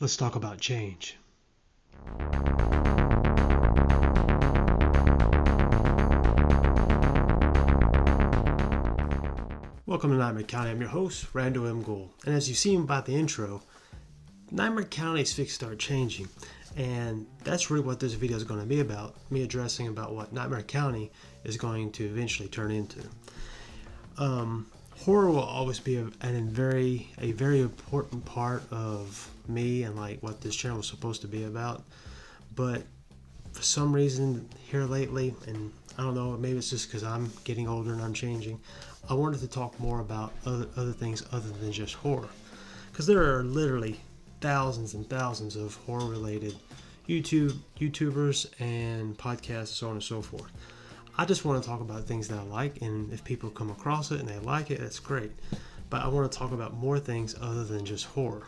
Let's talk about change. Welcome to Nightmare County. I'm your host, Randall M. Gould. And as you've seen by the intro, Nightmare County is fixed to start changing. And that's really what this video is going to be about. Me addressing about what Nightmare County is going to eventually turn into. Horror will always be a very important part of me and like what this channel is supposed to be about. But for some reason here lately, and I don't know, maybe it's just because I'm getting older and I'm changing, I wanted to talk more about other things other than just horror. Because there are literally thousands and thousands of horror related YouTubers and podcasts, so on and so forth. I just want to talk about things that I like, and if people come across it and they like it, that's great. But I want to talk about more things other than just horror.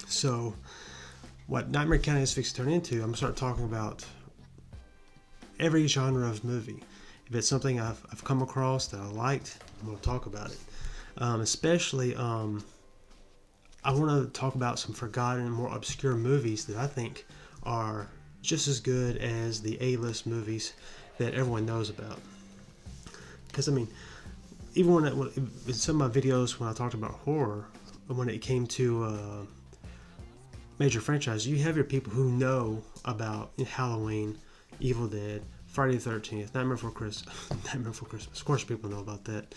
So, what Nightmare County is fixed to turn into, I'm going to start talking about every genre of movie. If it's something I've come across that I liked, I'm going to talk about it. Especially, I want to talk about some forgotten, more obscure movies that I think are just as good as the A-list movies that everyone knows about. Because, I mean, even when in some of my videos when I talked about horror, when it came to major franchises, you have your people who know about Halloween, Evil Dead, Friday the 13th, Nightmare Before Christmas. Nightmare Before Christmas. Of course, people know about that.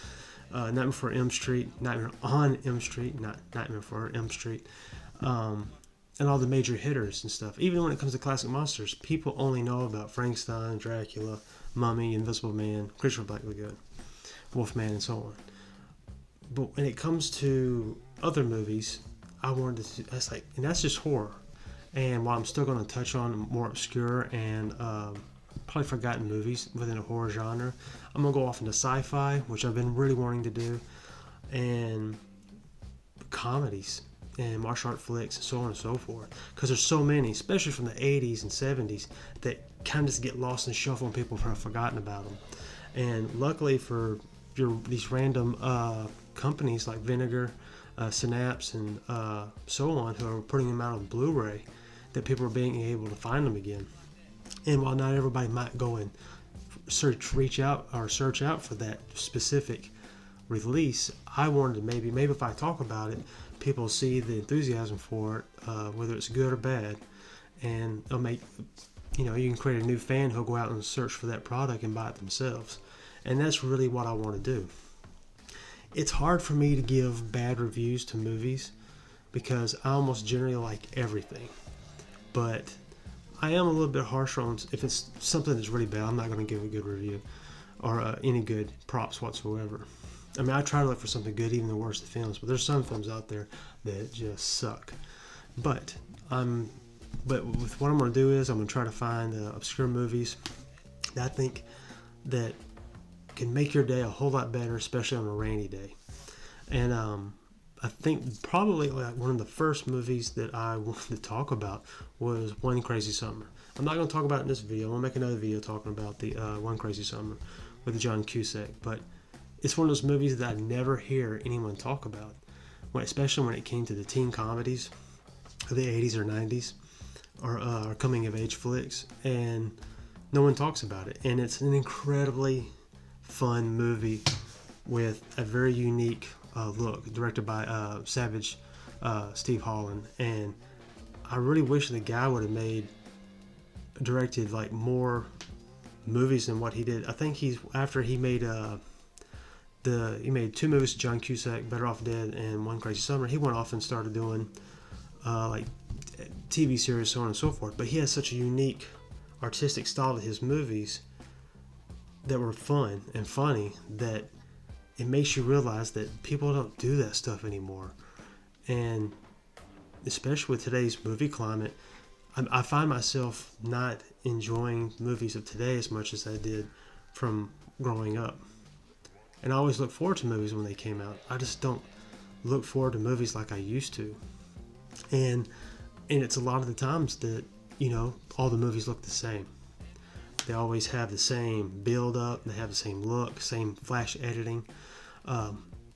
Nightmare Before Elm Street, Nightmare on Elm Street, not Nightmare Before Elm Street, and all the major hitters and stuff. Even when it comes to classic monsters, people only know about Frankenstein, Dracula, Mummy, Invisible Man, Creature of Black Lagoon, Wolfman, and so on. But when it comes to other movies, I wanted to. That's just horror. And while I'm still going to touch on more obscure and probably forgotten movies within a horror genre, I'm going to go off into sci-fi, which I've been really wanting to do, and comedies and martial art flicks and so on and so forth. Because there's so many, especially from the 80s and 70s, that kind of just get lost in the shuffle and people have forgotten about them. And luckily for these random companies like Vinegar, Synapse, and so on, who are putting them out on Blu-ray, that people are being able to find them again. And while not everybody might go and search out for that specific release, I wanted to maybe if I talk about it, people see the enthusiasm for it, whether it's good or bad, and it'll make, you can create a new fan who'll go out and search for that product and buy it themselves. And that's really what I want to do. It's hard for me to give bad reviews to movies because I almost generally like everything, but I am a little bit harsher on if it's something that's really bad. I'm not going to give a good review or any good props whatsoever. I mean, I try to look for something good, even the worst of films. But there's some films out there that just suck. But with what I'm going to do is I'm going to try to find obscure movies that I think that can make your day a whole lot better, especially on a rainy day. And I think probably like one of the first movies that I wanted to talk about was One Crazy Summer. I'm not going to talk about it in this video. I'm going to make another video talking about the One Crazy Summer with John Cusack. But it's one of those movies that I never hear anyone talk about, especially when it came to the teen comedies of the 80s or 90s or coming of age flicks, and no one talks about it. And it's an incredibly fun movie with a very unique look, directed by Savage Steve Holland. And I really wish the guy would have directed like more movies than what he did. I think after he made he made two movies, John Cusack, Better Off Dead and One Crazy Summer. He went off and started doing like TV series, so on and so forth. But he has such a unique artistic style to his movies that were fun and funny that it makes you realize that people don't do that stuff anymore. And especially with today's movie climate, I find myself not enjoying movies of today as much as I did from growing up. And I always look forward to movies when they came out. I just don't look forward to movies like I used to. And it's a lot of the times that, all the movies look the same. They always have the same build up, they have the same look, same flash editing.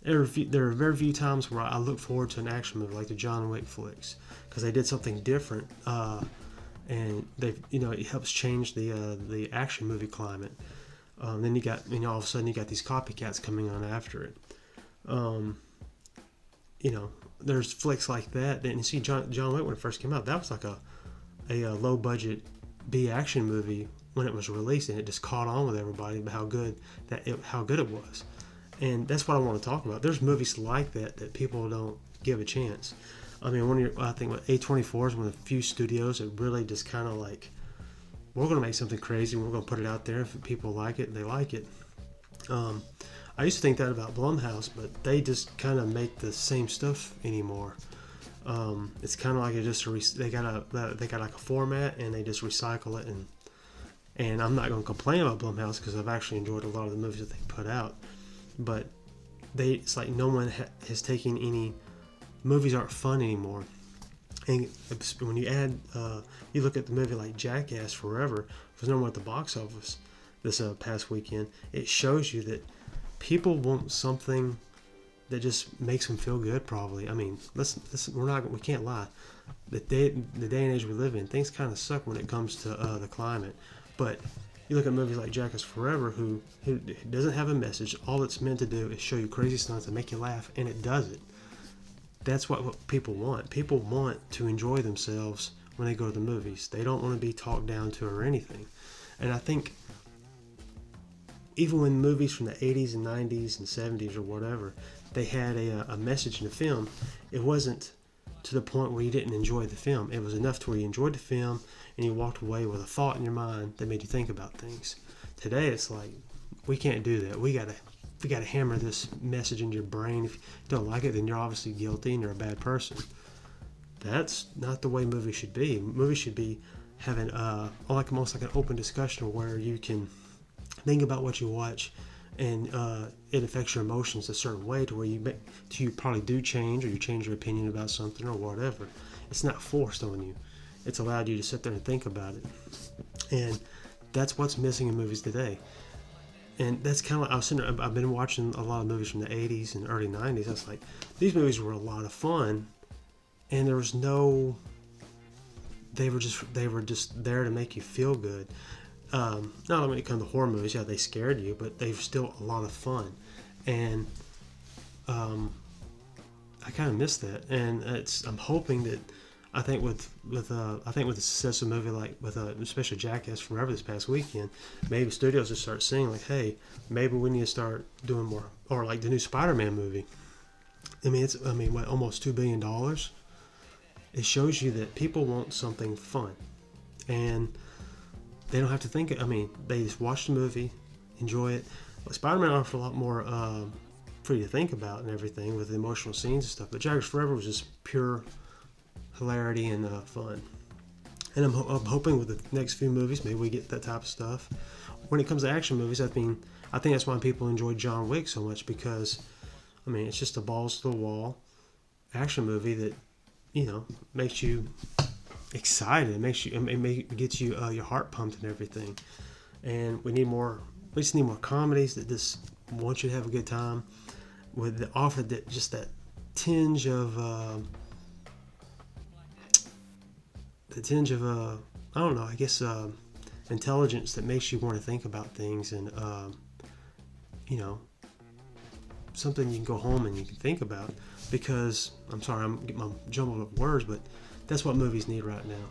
there are very few times where I look forward to an action movie like the John Wick flicks because they did something different, and they it helps change the action movie climate. Then you got all of a sudden you got these copycats coming on after it. Um, there's flicks like that. And you see John Wick when it first came out, that was like a low budget B action movie when it was released, and it just caught on with everybody about how good it was. And that's what I want to talk about. There's movies like that people don't give a chance. I mean, I think A24 is one of the few studios that really just kind of like, we're going to make something crazy and we're going to put it out there. If people like it, they like it. I used to think that about Blumhouse, but they just kind of make the same stuff anymore. It's kind of like they got like a format and they just recycle it. And I'm not going to complain about Blumhouse because I've actually enjoyed a lot of the movies that they put out. But it's like no one has taken any. Movies aren't fun anymore. And when you look at the movie like Jackass Forever, it was number one at the box office this past weekend. It shows you that people want something that just makes them feel good. Probably. I mean, we can't lie. The day and age we live in, things kind of suck when it comes to the climate. But you look at movies like Jackass Forever, who doesn't have a message. All it's meant to do is show you crazy stunts and make you laugh, and it does it. That's what people want. People want to enjoy themselves when they go to the movies. They don't want to be talked down to or anything. And I think even when movies from the 80s and 90s and 70s or whatever, they had a message in the film, it wasn't to the point where you didn't enjoy the film. It was enough to where you enjoyed the film and you walked away with a thought in your mind that made you think about things. Today it's like, we can't do that. We gotta hammer this message into your brain. If you don't like it, then you're obviously guilty and you're a bad person. That's not the way movies should be. Movies should be having almost like an open discussion where you can think about what you watch and it affects your emotions a certain way to where you probably do change, or you change your opinion about something or whatever. It's not forced on you. It's allowed you to sit there and think about it. And that's what's missing in movies today. And that's kind of like, I've been watching a lot of movies from the 80s and early 90s. I was like, these movies were a lot of fun, and there was they were just there to make you feel good. Not only when it comes to horror movies, yeah, they scared you, but they were still a lot of fun. And I kind of miss that. And I'm hoping that, I think with the success of a movie like especially Jackass Forever this past weekend, maybe studios will start saying like, hey, maybe we need to start doing more, or like the new Spider-Man movie. What, almost $2 billion. It shows you that people want something fun, and they don't have to think. They just watch the movie, enjoy it. Well, Spider-Man offered a lot more for you to think about and everything with the emotional scenes and stuff. But Jackass Forever was just pure hilarity and fun. And I'm hoping with the next few movies, maybe we get that type of stuff. When it comes to action movies, I think that's why people enjoy John Wick so much, because it's just a balls to the wall action movie that makes you excited. It gets you your heart pumped and everything. And we just need more comedies that just want you to have a good time, with the offer that just that tinge of I don't know, I guess intelligence that makes you want to think about things, and something you can go home and you can think about. Because I'm sorry, I'm getting my jumbled up words, but that's what movies need right now.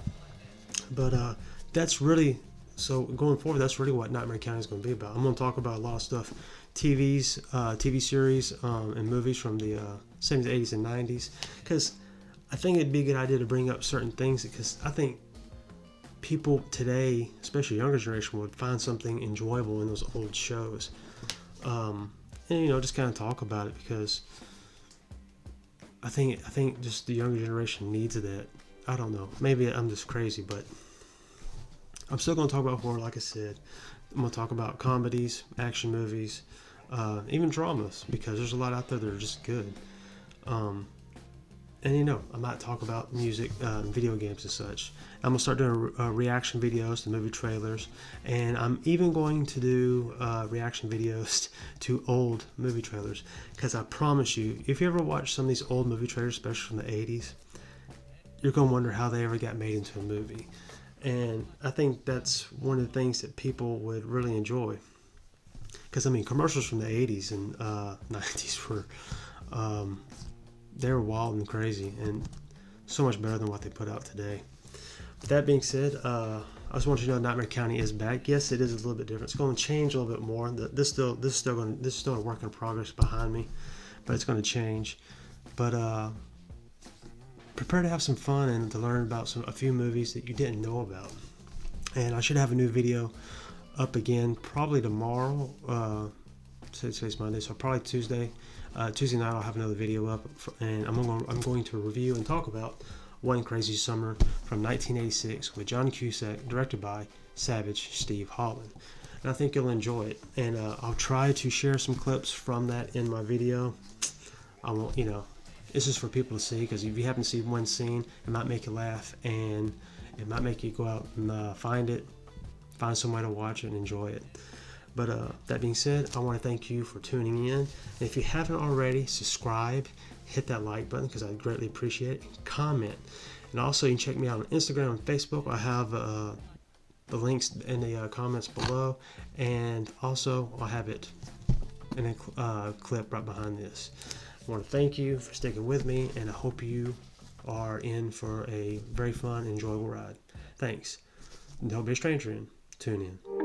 But that's really, so going forward, that's really what Nightmare County is going to be about. I'm going to talk about a lot of stuff, TV series, and movies from the 70s, 80s, and 90s, because I think it'd be a good idea to bring up certain things, because I think people today, especially younger generation, would find something enjoyable in those old shows. And just kind of talk about it, because I think just the younger generation needs that. I don't know. Maybe I'm just crazy, but I'm still going to talk about horror, like I said. I'm going to talk about comedies, action movies, even dramas, because there's a lot out there that are just good. and I might talk about music, video games and such. I'm gonna start doing reaction videos to movie trailers, and I'm even going to do reaction videos to old movie trailers. Because I promise you, if you ever watch some of these old movie trailers, especially from the '80s, you're gonna wonder how they ever got made into a movie. And I think that's one of the things that people would really enjoy. Because I mean, commercials from the '80s and '90s were they were wild and crazy, and so much better than what they put out today. With that being said, I just want you to know Nightmare County is back. Yes, it is a little bit different. It's going to change a little bit more. This is still a work in progress behind me, but it's going to change. But prepare to have some fun and to learn about a few movies that you didn't know about. And I should have a new video up again probably tomorrow. Today's Monday, so probably Tuesday. Tuesday night I'll have another video up, and I'm going to review and talk about One Crazy Summer from 1986 with John Cusack, directed by Savage Steve Holland. And I think you'll enjoy it. And I'll try to share some clips from that in my video. I won't, this is for people to see, because if you happen to see one scene, it might make you laugh, and it might make you go out and find some way to watch it and enjoy it. But that being said, I want to thank you for tuning in. And if you haven't already, subscribe, hit that like button because I'd greatly appreciate it, and comment. And also, you can check me out on Instagram and Facebook. I have the links in the comments below, and also I'll have it in a clip right behind this. I want to thank you for sticking with me, and I hope you are in for a very fun, enjoyable ride. Thanks. And don't be a stranger in. Tune in.